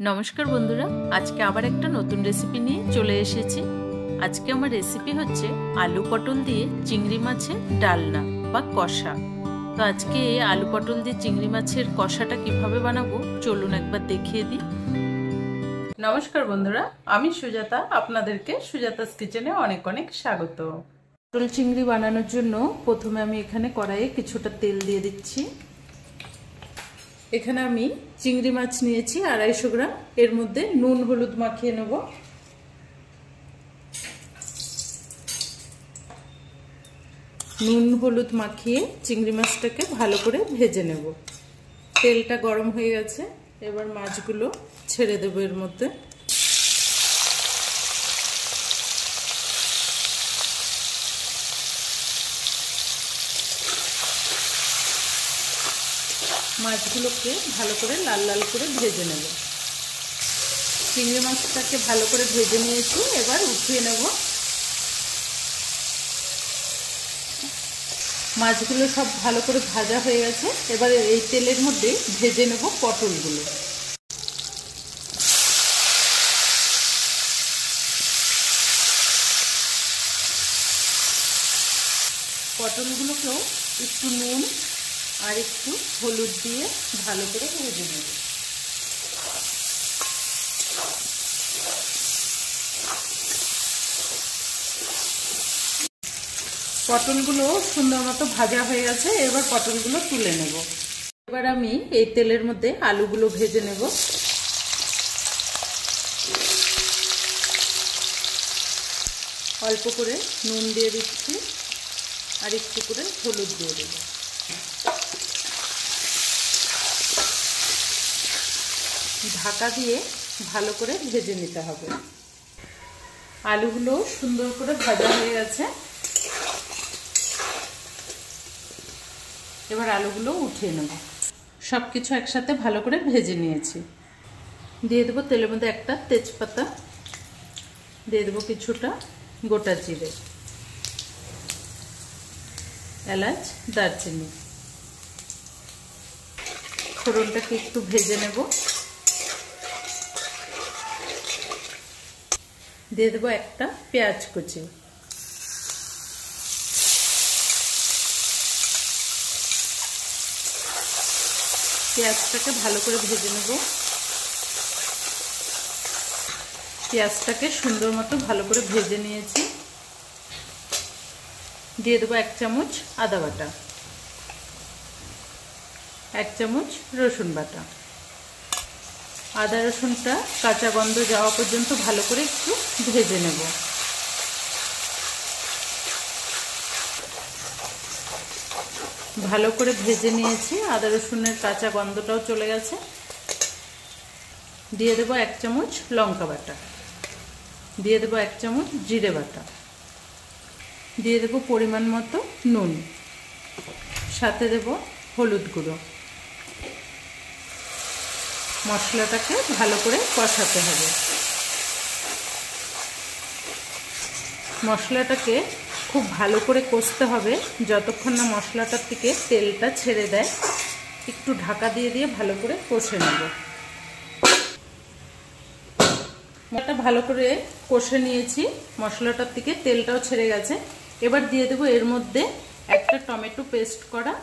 नमस्कार बंधुरा आज के आबार एक नतून रेसिपि निये चले एसेछि। आज के आमार रेसिपि होच्छे आलू पटल दिए चिंगड़ी माछेर डालना बा कषा। तो आज के आलू पटल दिए चिंगड़ी माछेर कषाटा किभाबे बानाबो चलुन एकबार देखिए दिई। नमस्कार बंधुरा, आमी सुजाता, आपनादेरके सुजातास किचेने अनेक अनेक स्वागत। पटल चिंगड़ी बानानोर जोन्नो प्रथमे आमी एखाने कड़ाइये किछुटा तेल दिए दिচ্ছি। এখানে আমি চিংড়ি মাছ নিয়েছি 250 গ্রাম। এর মধ্যে নুন হলুদ মাখিয়ে নেব। নুন হলুদ মাখিয়ে চিংড়ি মাছটাকে ভালো করে ভেজে নেব। তেলটা গরম হয়ে গেছে, এবার মাছগুলো ছেড়ে দেব এর মধ্যে। মাছগুলোকে ভালো করে লাল লাল করে ভেজে নেব। চিংড়ি মাছটাকে ভালো করে ভেজে নিয়েছি, এবার উঠিয়ে নেব। মাছগুলো সব ভালো করে ভাজা হয়ে গেছে, এবার এই তেলের মধ্যে ভেজে নেব পটলগুলো। পটলগুলোকেও একটু নুন আর একটু হলুদ দিয়ে ভালো করে ভেজে নেব। পটলগুলো সুন্দর মতো ভাজা হয়ে গেছে, এবার পটলগুলো তুলে নেব। এবার আমি এই তেলের মধ্যে আলুগুলো ভেজে নেব। অল্প করে নুন দিয়ে দিচ্ছি আর একটু করে হলুদ দিয়ে দেব। ঢাকা দিয়ে ভালো করে ভেজে নিতে হবে। আলুগুলো সুন্দর করে ভাজা হয়ে গেছে, এবার আলুগুলো উঠিয়ে নেব। সবকিছু একসাথে ভালো করে ভেজে নিয়েছি। দিয়ে দেবো তেলের মধ্যে একটা তেজপাতা, দিয়ে দেবো কিছুটা গোটা জিরে, এলাচ, দারচিনি। ফোড়নটাকে একটু ভেজে নেব। দিয়ে দেবো একটা পেঁয়াজ কুচি। পেঁয়াজটাকে ভালো করে ভেজে নেব। পেঁয়াজটাকে সুন্দর মতো ভালো করে ভেজে নিয়েছি। দিয়ে দেবো 1 চামচ আদা বাটা, 1 চামচ রসুন বাটা। আদা রসুনটা কাঁচা গন্ধ যাওয়া পর্যন্ত ভালো করে একটু ভেজে নেব। ভালো করে ভেজে নিয়েছি, আদা রসুনের কাঁচা গন্ধটাও চলে গেছে। দিয়ে দেবো 1 চামচ লঙ্কা বাটা, দিয়ে দেবো 1 চামচ জিরে বাটা, দিয়ে দেবো পরিমাণ মতো নুন, সাথে দেবো হলুদ গুঁড়ো। মশলাটাকে ভালো করে কষাতে হবে। মশলাটাকে খুব ভালো করে কষতে হবে যতক্ষণ না মশলাটার থেকে তেলটা ছেড়ে দেয়। একটু ঢাকা দিয়ে দিয়ে ভালো করে কষে নেব। মশলাটা ভালো করে কষে নিয়েছি, মশলাটার থেকে তেলটাও ছেড়ে গেছে। এবার দিয়ে দেবো এর মধ্যে একটা টমেটো পেস্ট করা।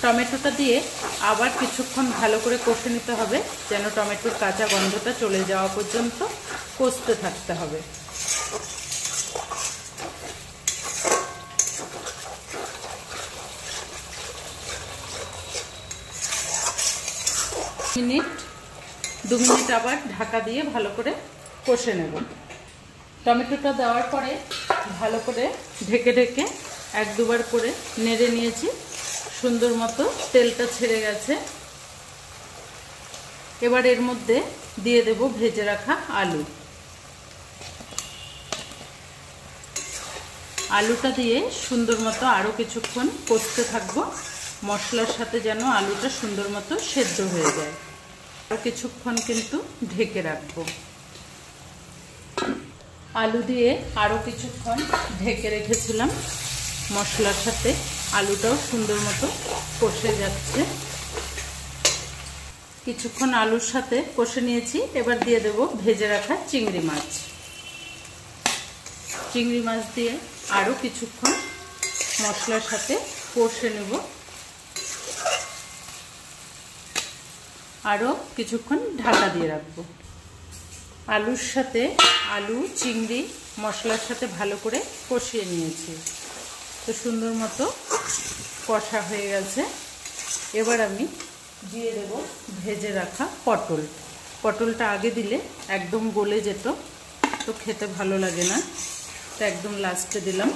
টমেটোটা দিয়ে আবার কিছুক্ষণ ভালো করে কষে নিতে হবে, যেন টমেটোর কাঁচা গন্ধটা চলে যাওয়া পর্যন্ত কষতে থাকতে হবে। দু মিনিট আবার ঢাকা দিয়ে ভালো করে কষে নেব। টমেটোটা দেওয়ার পরে ভালো করে ঢেকে ঢেকে 1-2 বার করে নেড়ে নিয়েছি। সুন্দর মতো তেলটা ছেড়ে গেছে। এবার এর মধ্যে দিয়ে দেব ভেজে রাখা আলু। আলুটা দিয়ে সুন্দর মতো আরও কিছুক্ষণ কষতে থাকবো, মশলার সাথে যেন আলুটা সুন্দর মতো সেদ্ধ হয়ে যায়। আরও কিছুক্ষণ কিন্তু ঢেকে রাখবো। আলু দিয়ে আরও কিছুক্ষণ ঢেকে রেখেছিলাম। মশলার সাথে আলুটাও সুন্দর মতো কষে যাচ্ছে। কিছুক্ষণ আলুর সাথে কষে নিয়েছি। এবার দিয়ে দেব ভেজে রাখা চিংড়ি মাছ। চিংড়ি মাছ দিয়ে আরও কিছুক্ষণ মশলার সাথে কষে নেব। আরও কিছুক্ষণ ঢাকা দিয়ে রাখবো। আলুর সাথে আলু চিংড়ি মশলার সাথে ভালো করে কষিয়ে নিয়েছি। তো সুন্দর মতো কষা হয়ে গেছে। এবার আমি দিয়ে দেব ভেজে রাখা পটল। পটলটা আগে দিলে একদম গলে যেত, তো খেতে ভালো লাগে না, তো একদম লাস্টে দিলাম।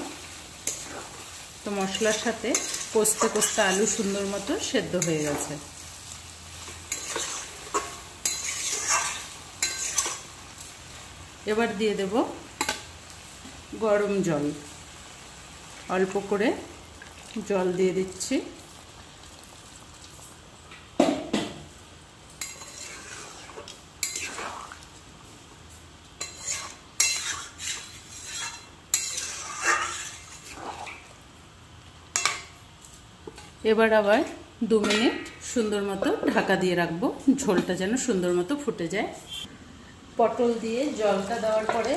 তো মশলার সাথে কষতে কষতে আলু সুন্দর মতো সেদ্ধ হয়ে গেছে। এবার দিয়ে দেব গরম জল। অল্প করে জল দিয়ে দিচ্ছি। এবার আবার 2 মিনিট সুন্দর মতো ঢাকা দিয়ে রাখবো, ঝোলটা যেন সুন্দর মতো ফুটে যায়। পটল দিয়ে জলটা দেওয়ার পরে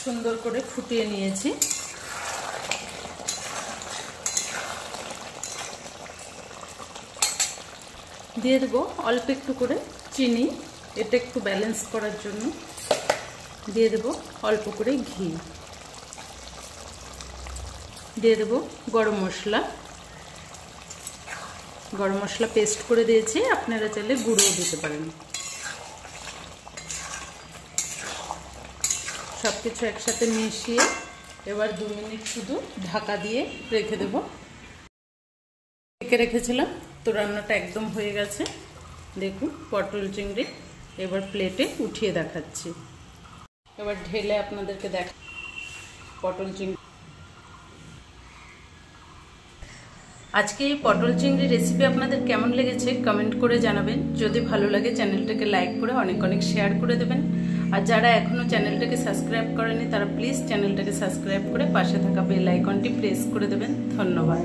সুন্দর করে ফুটিয়ে নিয়েছি। দিয়ে দেবো অল্প একটু করে চিনি, এটা একটু ব্যালেন্স করার জন্য। দিয়ে দেবো অল্প করে ঘি। দিয়ে দেবো গরম মশলা। গরম মশলা পেস্ট করে দিয়েছি, আপনারা চাইলে গুঁড়োও দিতে পারেন। সব কিছু একসাথে মিশিয়ে এবার 2 মিনিট শুধু ঢাকা দিয়ে রেখে দেব। ঢেকে রেখেছিলাম, তো রান্নাটা একদম হয়ে গেছে। দেখুন পটল চিংড়ি। এবার প্লেটে উঠিয়ে দেখাচ্ছি। এবার ঢেলে আপনাদেরকে দেখা পটল চিংড়ি। আজকে এই পটল চিংড়ি রেসিপি আপনাদের কেমন লেগেছে কমেন্ট করে জানাবেন। যদি ভালো লাগে চ্যানেলটাকে লাইক করে অনেক অনেক শেয়ার করে দেবেন। আর যারা এখনও চ্যানেলটাকে সাবস্ক্রাইব করেনি তারা প্লিজ চ্যানেলটাকে সাবস্ক্রাইব করে পাশে থাকা বেল আইকনটি প্রেস করে দেবেন। ধন্যবাদ।